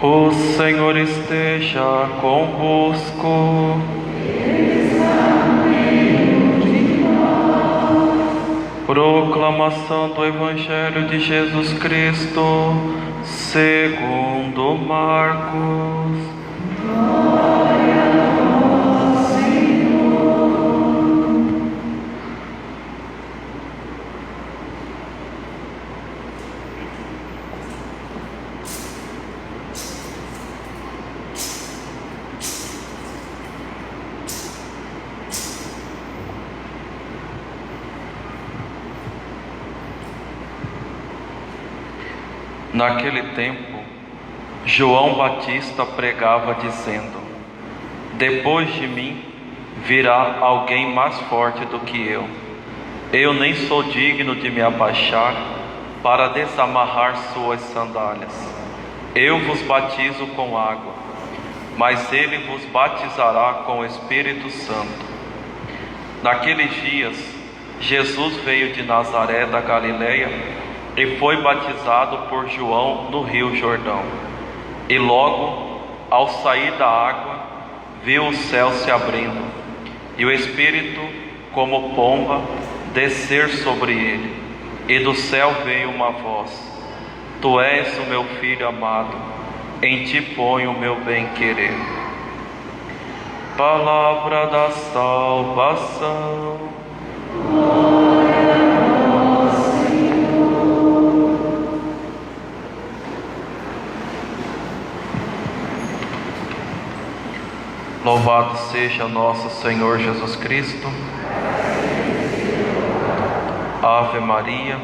O Senhor esteja convosco. Proclamação do Evangelho de Jesus Cristo segundo Marcos. Naquele tempo, João Batista pregava dizendo: depois de mim virá alguém mais forte do que eu. Eu nem sou digno de me abaixar para desamarrar suas sandálias. Eu vos batizo com água, mas ele vos batizará com o Espírito Santo. Naqueles dias, Jesus veio de Nazaré da Galileia e foi batizado por João no rio Jordão. E logo, ao sair da água, viu o céu se abrindo, e o Espírito, como pomba, descer sobre ele. E do céu veio uma voz: Tu és o meu Filho amado, em ti ponho o meu bem-querer. Palavra da salvação. Louvado seja nosso Senhor Jesus Cristo. Ave Maria.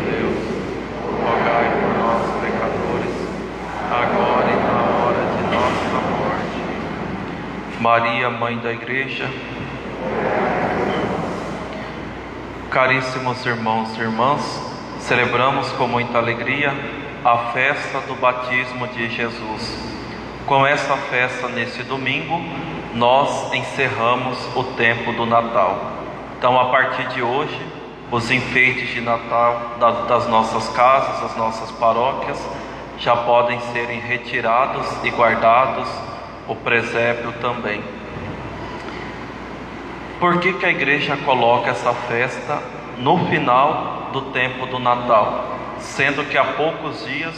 Deus, rogai por nós, pecadores, agora e na hora de nossa morte. Maria, Mãe da Igreja. Caríssimos irmãos e irmãs, celebramos com muita alegria a festa do batismo de Jesus. Com essa festa, nesse domingo, nós encerramos o tempo do Natal. Então, a partir de hoje, os enfeites de Natal das nossas casas, das nossas paróquias, já podem serem retirados e guardados, o presépio também. Por que a igreja coloca essa festa no final do tempo do Natal? Sendo que há poucos dias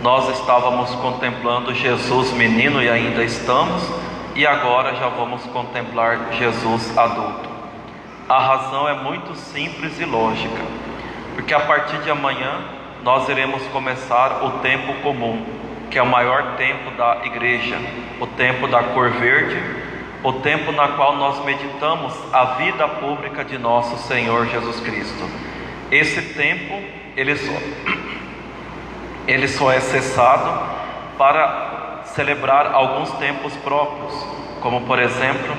nós estávamos contemplando Jesus menino e ainda estamos, e agora já vamos contemplar Jesus adulto. A razão é muito simples e lógica, porque a partir de amanhã nós iremos começar o tempo comum, que é o maior tempo da igreja, o tempo da cor verde, o tempo na qual nós meditamos a vida pública de nosso Senhor Jesus Cristo. Esse tempo, ele só é cessado para celebrar alguns tempos próprios, como por exemplo,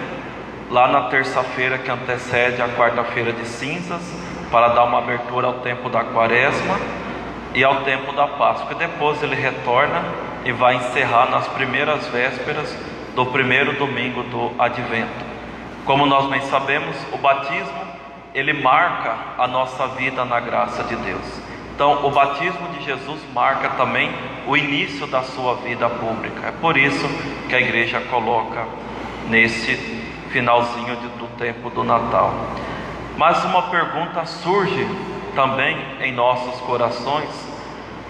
lá na terça-feira que antecede a quarta-feira de cinzas, para dar uma abertura ao tempo da quaresma e ao tempo da Páscoa. E depois ele retorna e vai encerrar nas primeiras vésperas do primeiro domingo do Advento. Como nós bem sabemos, o batismo, ele marca a nossa vida na graça de Deus. Então, o batismo de Jesus marca também o início da sua vida pública. É por isso que a igreja coloca nesse finalzinho do tempo do Natal. Mas uma pergunta surge também em nossos corações: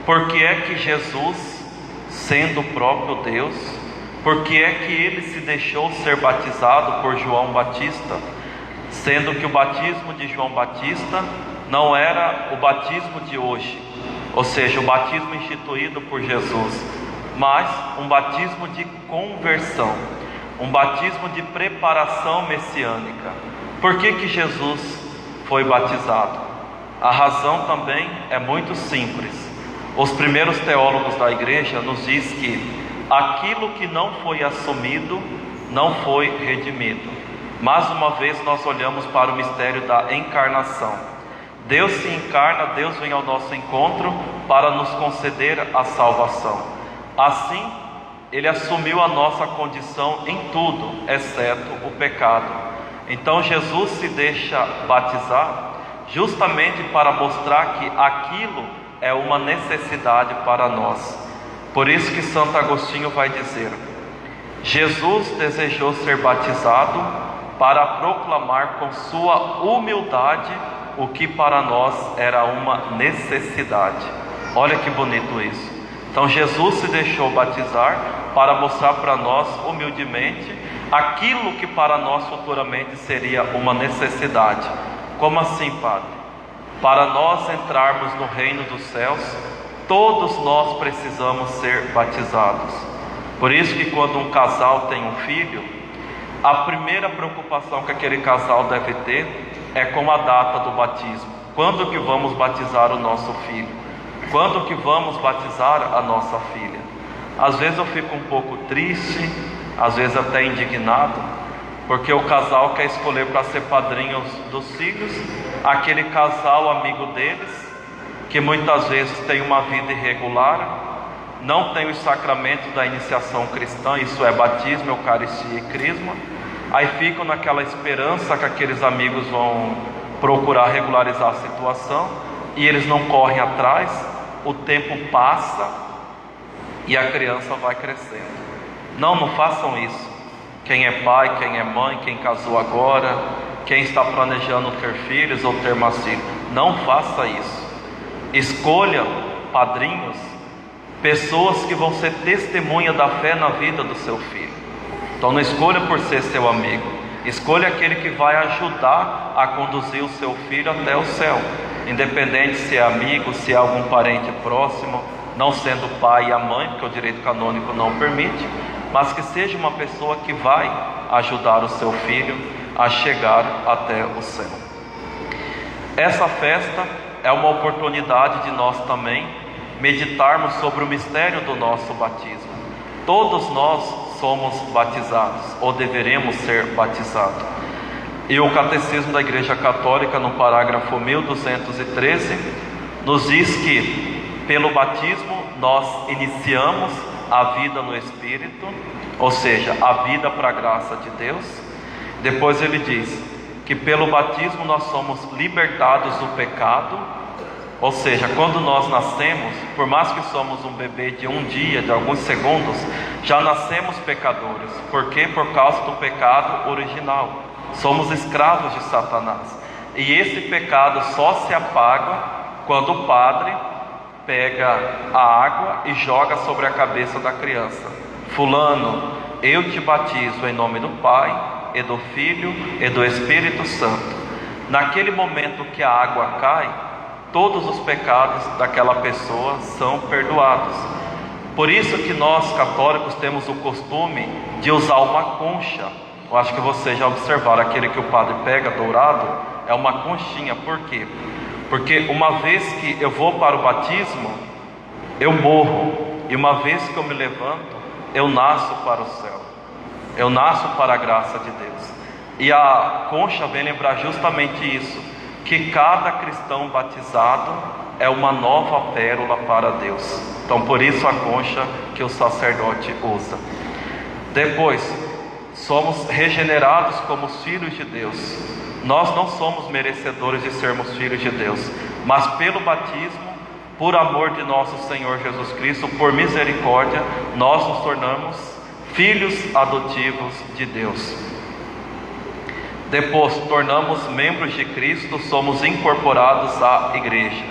por que é que Jesus, sendo o próprio Deus, por que é que ele se deixou ser batizado por João Batista, sendo que o batismo de João Batista não era o batismo de hoje, ou seja, o batismo instituído por Jesus, mas um batismo de conversão, um batismo de preparação messiânica? Por que Jesus foi batizado? A razão também é muito simples. Os primeiros teólogos da igreja nos diz que aquilo que não foi assumido não foi redimido. Mais uma vez nós olhamos para o mistério da encarnação. Deus se encarna, Deus vem ao nosso encontro para nos conceder a salvação. Assim, Ele assumiu a nossa condição em tudo, exceto o pecado. Então Jesus se deixa batizar justamente para mostrar que aquilo é uma necessidade para nós. Por isso que Santo Agostinho vai dizer: Jesus desejou ser batizado para proclamar com sua humildade o que para nós era uma necessidade. Olha que bonito isso. Então Jesus se deixou batizar para mostrar para nós humildemente aquilo que para nós futuramente seria uma necessidade. Como assim, Padre? Para nós entrarmos no reino dos céus, todos nós precisamos ser batizados. Por isso que quando um casal tem um filho, a primeira preocupação que aquele casal deve ter é com a data do batismo. Quando que vamos batizar o nosso filho? Quando que vamos batizar a nossa filha? Às vezes eu fico um pouco triste, às vezes até indignado, porque o casal quer escolher para ser padrinhos dos filhos aquele casal amigo deles, que muitas vezes tem uma vida irregular, não tem os sacramentos da iniciação cristã, isso é batismo, eucaristia e crisma. Aí ficam naquela esperança que aqueles amigos vão procurar regularizar a situação, e eles não correm atrás. O tempo passa e a criança vai crescendo. Não façam isso. Quem é pai, quem é mãe, quem casou agora, quem está planejando ter filhos ou ter mais filhos, não faça isso. Escolha padrinhos, pessoas que vão ser testemunha da fé na vida do seu filho. Então não escolha por ser seu amigo, escolha aquele que vai ajudar a conduzir o seu filho até o céu, independente se é amigo, se é algum parente próximo, não sendo o pai e a mãe, porque o direito canônico não permite, mas que seja uma pessoa que vai ajudar o seu filho a chegar até o céu. Essa festa é uma oportunidade de nós também meditarmos sobre o mistério do nosso batismo. Todos nós somos batizados, ou deveremos ser batizados. E o Catecismo da Igreja Católica, no parágrafo 1213, nos diz que pelo batismo nós iniciamos a vida no Espírito, ou seja, a vida para a graça de Deus. Depois ele diz que pelo batismo nós somos libertados do pecado, ou seja, quando nós nascemos, por mais que somos um bebê de um dia, de alguns segundos, já nascemos pecadores. Por quê? Por causa do pecado original. Somos escravos de Satanás. E esse pecado só se apaga quando o padre pega a água e joga sobre a cabeça da criança. Fulano, eu te batizo em nome do Pai, e do Filho, e do Espírito Santo. Naquele momento que a água cai, todos os pecados daquela pessoa são perdoados. Por isso que nós católicos temos o costume de usar uma concha. Eu acho que vocês já observaram, aquele que o padre pega dourado, é uma conchinha. Por quê? Porque uma vez que eu vou para o batismo, eu morro, e uma vez que eu me levanto, eu nasço para o céu, eu nasço para a graça de Deus. E a concha vem lembrar justamente isso, que cada cristão batizado é uma nova pérola para Deus. Então por isso a concha que o sacerdote usa. Depois, somos regenerados como filhos de Deus. Nós não somos merecedores de sermos filhos de Deus, mas pelo batismo, por amor de nosso Senhor Jesus Cristo, por misericórdia, nós nos tornamos filhos adotivos de Deus. Depois, tornamos membros de Cristo, somos incorporados à igreja.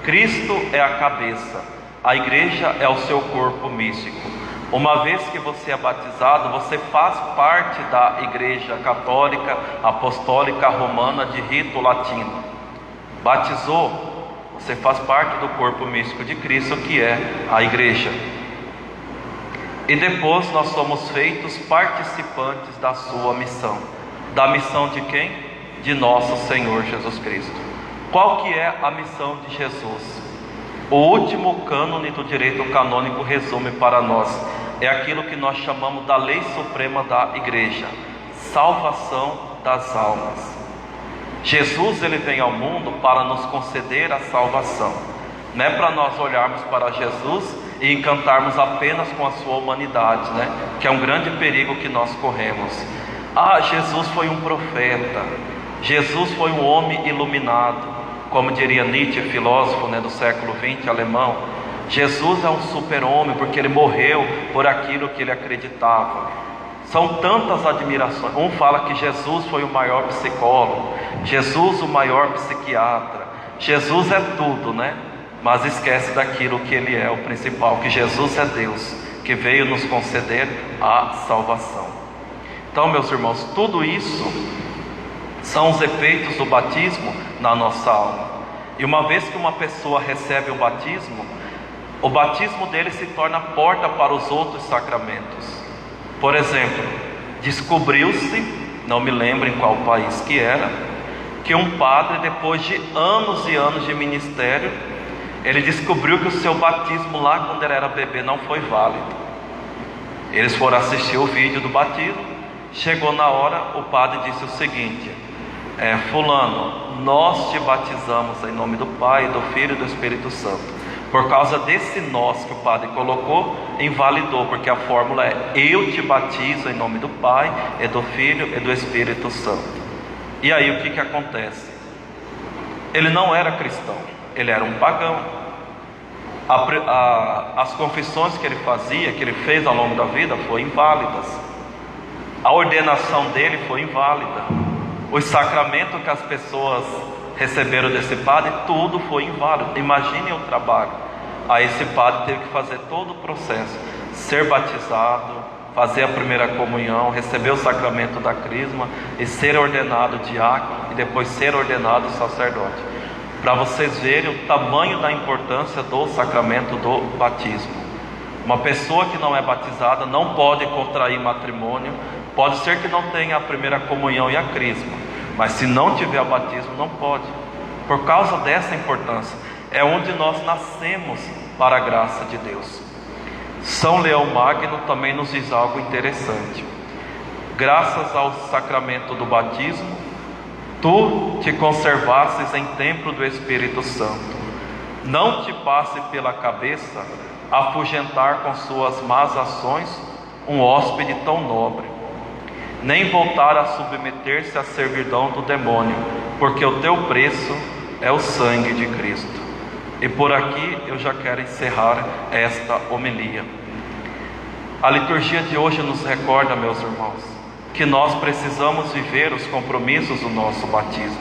Cristo é a cabeça, a igreja é o seu corpo místico. Uma vez que você é batizado, você faz parte da igreja católica, apostólica, romana, de rito latino. Batizou, você faz parte do corpo místico de Cristo, que é a igreja. E depois nós somos feitos participantes da sua missão. Da missão de quem? De nosso Senhor Jesus Cristo. Qual que é a missão de Jesus? O último cânone do direito canônico resume para nós. É aquilo que nós chamamos da lei suprema da igreja: salvação das almas. Jesus, ele vem ao mundo para nos conceder a salvação. Não é para nós olharmos para Jesus e encantarmos apenas com a sua humanidade, né? Que é um grande perigo que nós corremos. Ah, Jesus foi um profeta, Jesus foi um homem iluminado, como diria Nietzsche, filósofo, né, do século XX, alemão. Jesus é um super-homem porque ele morreu por aquilo que ele acreditava. São tantas admirações. Um fala que Jesus foi o maior psicólogo, Jesus o maior psiquiatra. Jesus é tudo, né? Mas esquece daquilo que ele é, o principal, que Jesus é Deus, que veio nos conceder a salvação. Então, meus irmãos, tudo isso são os efeitos do batismo na nossa alma. E uma vez que uma pessoa recebe o batismo dele se torna porta para os outros sacramentos. Por exemplo, descobriu-se, não me lembro em qual país que era, que um padre, depois de anos e anos de ministério, ele descobriu que o seu batismo lá, quando ele era bebê, não foi válido. Eles foram assistir o vídeo do batismo. Chegou na hora, o padre disse o seguinte: fulano, nós te batizamos em nome do Pai, do Filho e do Espírito Santo. Por causa desse nós que o padre colocou, invalidou, porque a fórmula é: eu te batizo em nome do Pai, e do Filho e do Espírito Santo. E aí o que acontece? Ele não era cristão, ele era um pagão. As confissões que ele fazia, que ele fez ao longo da vida, foram inválidas. A ordenação dele foi inválida. Os sacramentos que as pessoas receberam desse padre, tudo foi inválido. Imagine o trabalho. Aí esse padre teve que fazer todo o processo: ser batizado, fazer a primeira comunhão, receber o sacramento da crisma e ser ordenado diácono e depois ser ordenado sacerdote. Para vocês verem o tamanho da importância do sacramento do batismo. Uma pessoa que não é batizada não pode contrair matrimônio. Pode ser que não tenha a primeira comunhão e a crisma, mas se não tiver o batismo, não pode. Por causa dessa importância, é onde nós nascemos para a graça de Deus. São Leão Magno também nos diz algo interessante: graças ao sacramento do batismo, tu te conservasses em templo do Espírito Santo. Não te passe pela cabeça afugentar com suas más ações um hóspede tão nobre, nem voltar a submeter-se à servidão do demônio, porque o teu preço é o sangue de Cristo. E por aqui eu já quero encerrar esta homilia. A liturgia de hoje nos recorda, meus irmãos, que nós precisamos viver os compromissos do nosso batismo,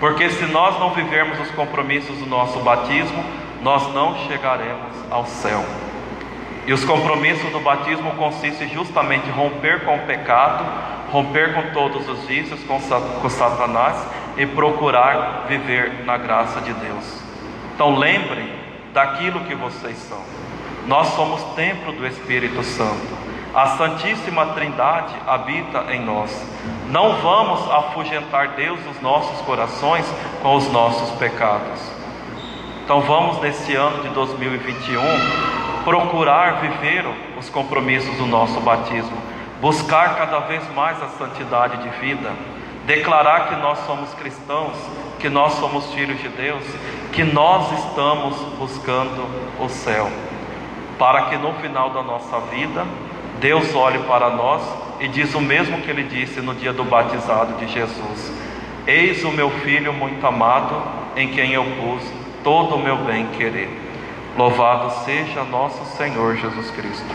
porque se nós não vivermos os compromissos do nosso batismo, nós não chegaremos ao céu. E os compromissos do batismo consistem justamente em romper com o pecado, romper com todos os vícios, com Satanás, e procurar viver na graça de Deus. Então lembrem daquilo que vocês são. Nós somos templo do Espírito Santo. A Santíssima Trindade habita em nós. Não vamos afugentar Deus dos nossos corações com os nossos pecados. Então vamos, nesse ano de 2021, procurar viver os compromissos do nosso batismo, buscar cada vez mais a santidade de vida, declarar que nós somos cristãos, que nós somos filhos de Deus, que nós estamos buscando o céu, para que no final da nossa vida, Deus olhe para nós e diz o mesmo que Ele disse no dia do batizado de Jesus: eis o meu Filho muito amado, em quem eu pus todo o meu bem querer. Louvado seja nosso Senhor Jesus Cristo.